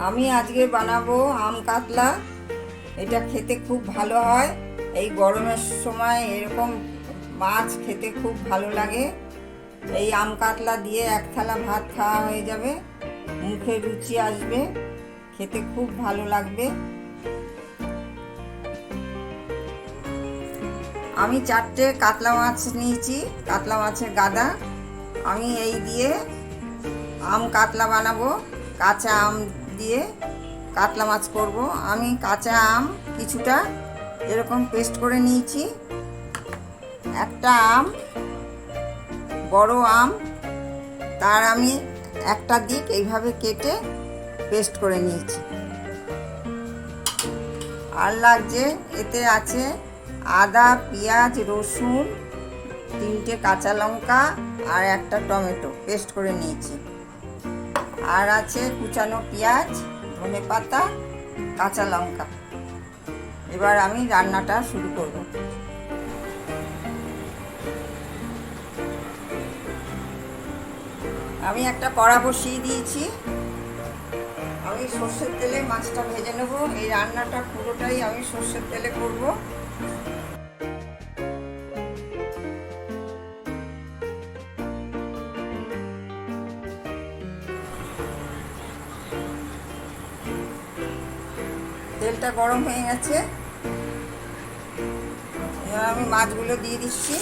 আমি আজকে বানাবো আম কাতলা। এটা খেতে খুব ভালো হয়। এই গরমের সময় এরকম মাছ খেতে খুব ভালো লাগে। এই আম কাতলা দিয়ে এক থালা ভাত খাওয়া হয়ে যাবে, মুখে রুচি আসবে, খেতে খুব ভালো লাগবে। আমি 4টে কাতলা মাছ নিয়েছি, কাতলা মাছের গাদা। আমি এই দিয়ে আম কাতলা বানাবো। কাঁচা আম দিয়ে কাতলা মাছ করব। আমি কাঁচা আম কিছুটা এরকম পেস্ট করে নিয়েছি। একটা আম, বড় আম, তার আমি একটা দিক এইভাবে কেটে পেস্ট করে নিয়েছি। আর লাগছে, এতে আছে আদা, পেঁয়াজ, রসুন, 3টে কাঁচা লঙ্কা আর একটা টমেটো পেস্ট করে নিয়েছি। আর আছে কুচানো পেঁয়াজ, ধনেপাতা, কাঁচা লঙ্কা। এবার আমি রান্নাটা শুরু করব। আমি একটা কড়া বসিয়ে দিয়েছি। আমি সর্ষের তেলে মাছটা ভেজে নেব। এই রান্নাটা পুরোটাই আমি সর্ষের তেলে করব। তেলটা গরম হয়ে গেছে। এবার আমি মাছগুলো দিয়ে দিচ্ছি।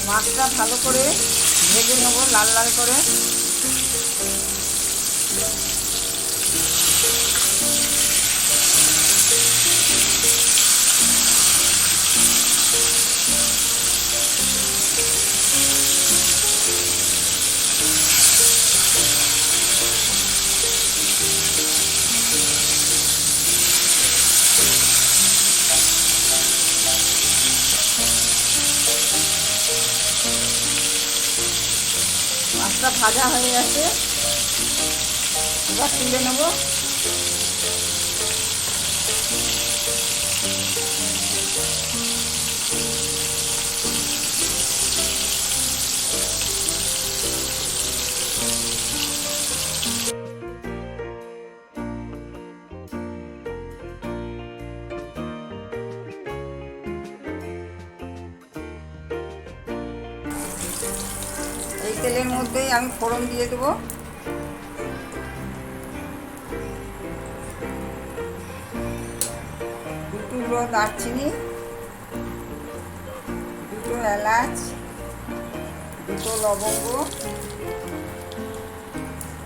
মাছটা ভালো করে ভেজে নেবো, লাল লাল করে। মাছটা ভাজা হয়ে গেছে, এবার তুলে নেব। এই তেলের মধ্যেই আমি ফোড়ন দিয়ে দেবো। দুটো দারচিনি, 2টো এলাচ, 2টো লবঙ্গ,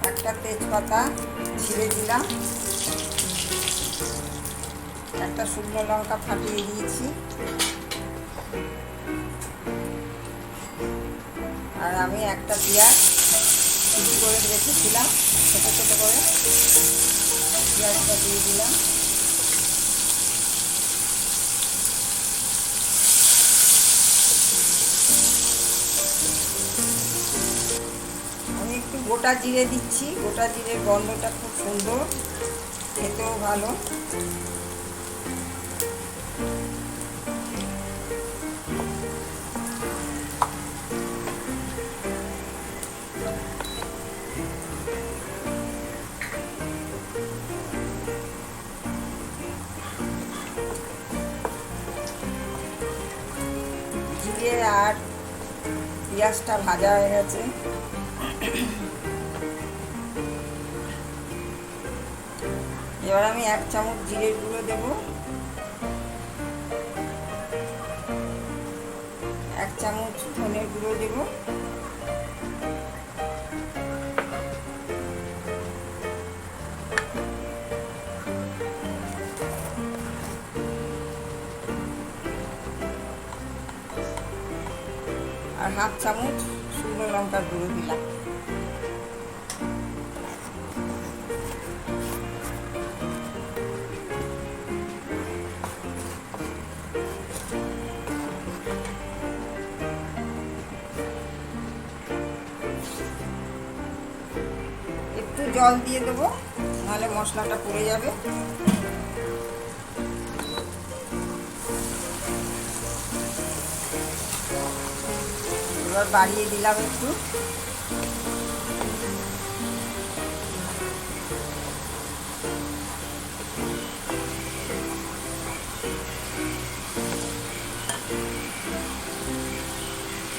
একটা তেজপাতা ছিঁড়ে দিলাম, একটা শুকনো লঙ্কা ফাটিয়ে দিয়েছি, আর আমি একটা পেঁয়াজ কুচি করে রেখেছিলাম ছোটো ছোটো করে, পেঁয়াজটা দিয়ে দিলাম। আমি একটু গোটা জিরে দিচ্ছি। গোটা জিরের গন্ধটা খুব সুন্দর, খেতেও ভালো। জিরে আর পেঁয়াজটা ভাজা হয়ে গেছে। এবার আমি 1 চামচ জিরের গুঁড়ো দেব, 1 চামচ ধনের গুঁড়ো দেব, আর 1/2 চামচ শুকনো লঙ্কার গুঁড়ো দিলাম। একটু জল দিয়ে দেবো, নাহলে মশলাটা পুড়ে যাবে। এবার বাড়িয়ে দিলাম একটু।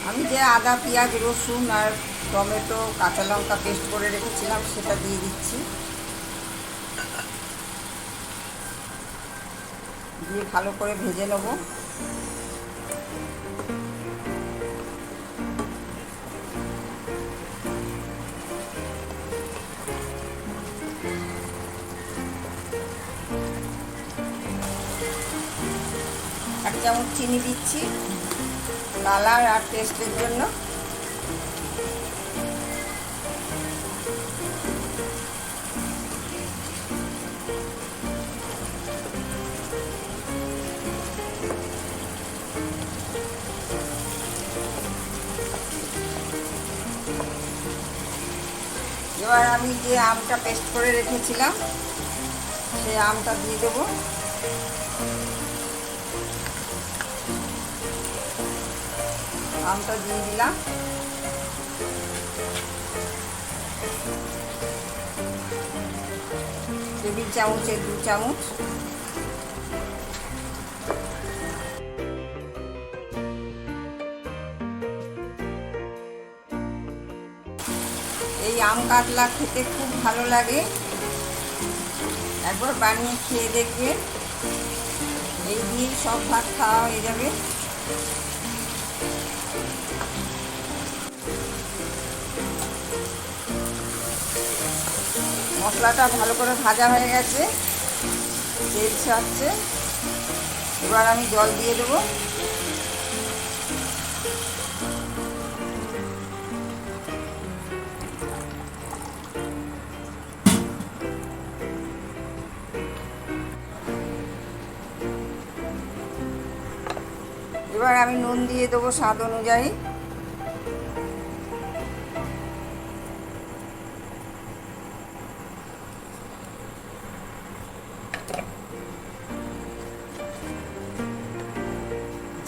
আমি যে আদা পেঁয়াজ রসুন আর টমেটো কাঁচা লঙ্কা পেস্ট করে রেখেছিলাম সেটা দিয়ে দিচ্ছি, দিয়ে ভালো করে ভেজে নেব। এক চামচ চিনি দিচ্ছি কালার আর টেস্টের জন্য। এবার আমি যে আমটা পেস্ট করে রেখেছিলাম সেই আমটা দিয়ে দেবো। আমটা দিয়ে দিলাম। টেবিল চামচের 2 চামচ। এই আম কাতলা খেতে খুব ভালো লাগে, একবার বানিয়ে খেয়ে দেখবেন। এই দিয়ে সব ভাত খাওয়া হয়ে যাবে। মশলাটা ভালো করে ভাজা হয়ে গেছে, তেল ছাড়ছে। এবার আমি জল দিয়ে দেবো। এবার আমি নুন দিয়ে দেবো স্বাদ অনুযায়ী।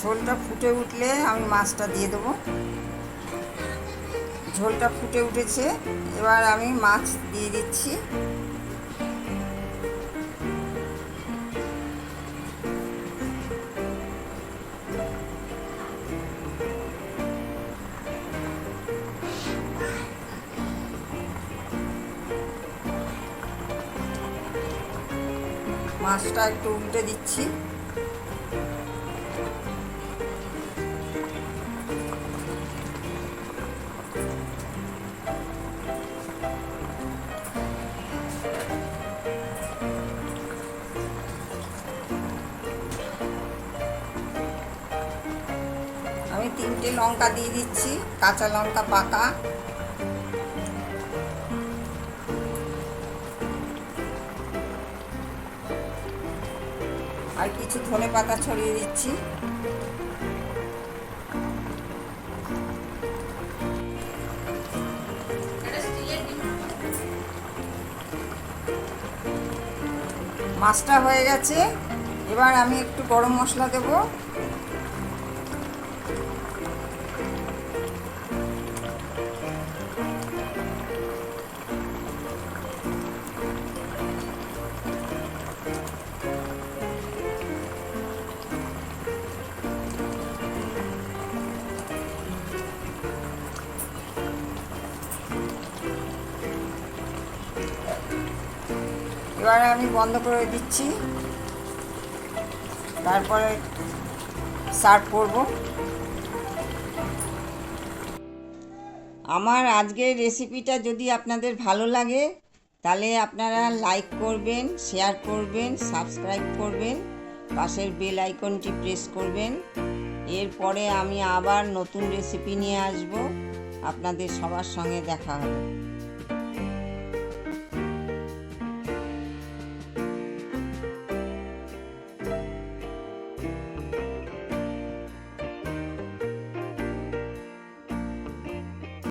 ঝোলটা ফুটে উঠলে আমি মাছটা দিয়ে দেবো। ঝোলটা ফুটে উঠেছে, এবার আমি মাছ দিয়ে দিচ্ছি। মাছটা একটু উল্টে দিচ্ছি। আমি 3টে লঙ্কা দিয়ে দিচ্ছি, কাঁচা লঙ্কা পাকা। আর কিছু ধনে পাতা ছড়িয়ে দিচ্ছি। মাছটা হয়ে গেছে, এবার আমি একটু গরম মশলা দেব। এবার আমি বন্ধ করে দিচ্ছি, তারপরে সার্ভ করব। আমার আজকের রেসিপিটা যদি আপনাদের ভালো লাগে তাহলে আপনারা লাইক করবেন, শেয়ার করবেন, সাবস্ক্রাইব করবেন, পাশের বেল আইকনটি প্রেস করবেন। এরপরে আমি আবার নতুন রেসিপি নিয়ে আসব, আপনাদের সবার সঙ্গে দেখা হবে।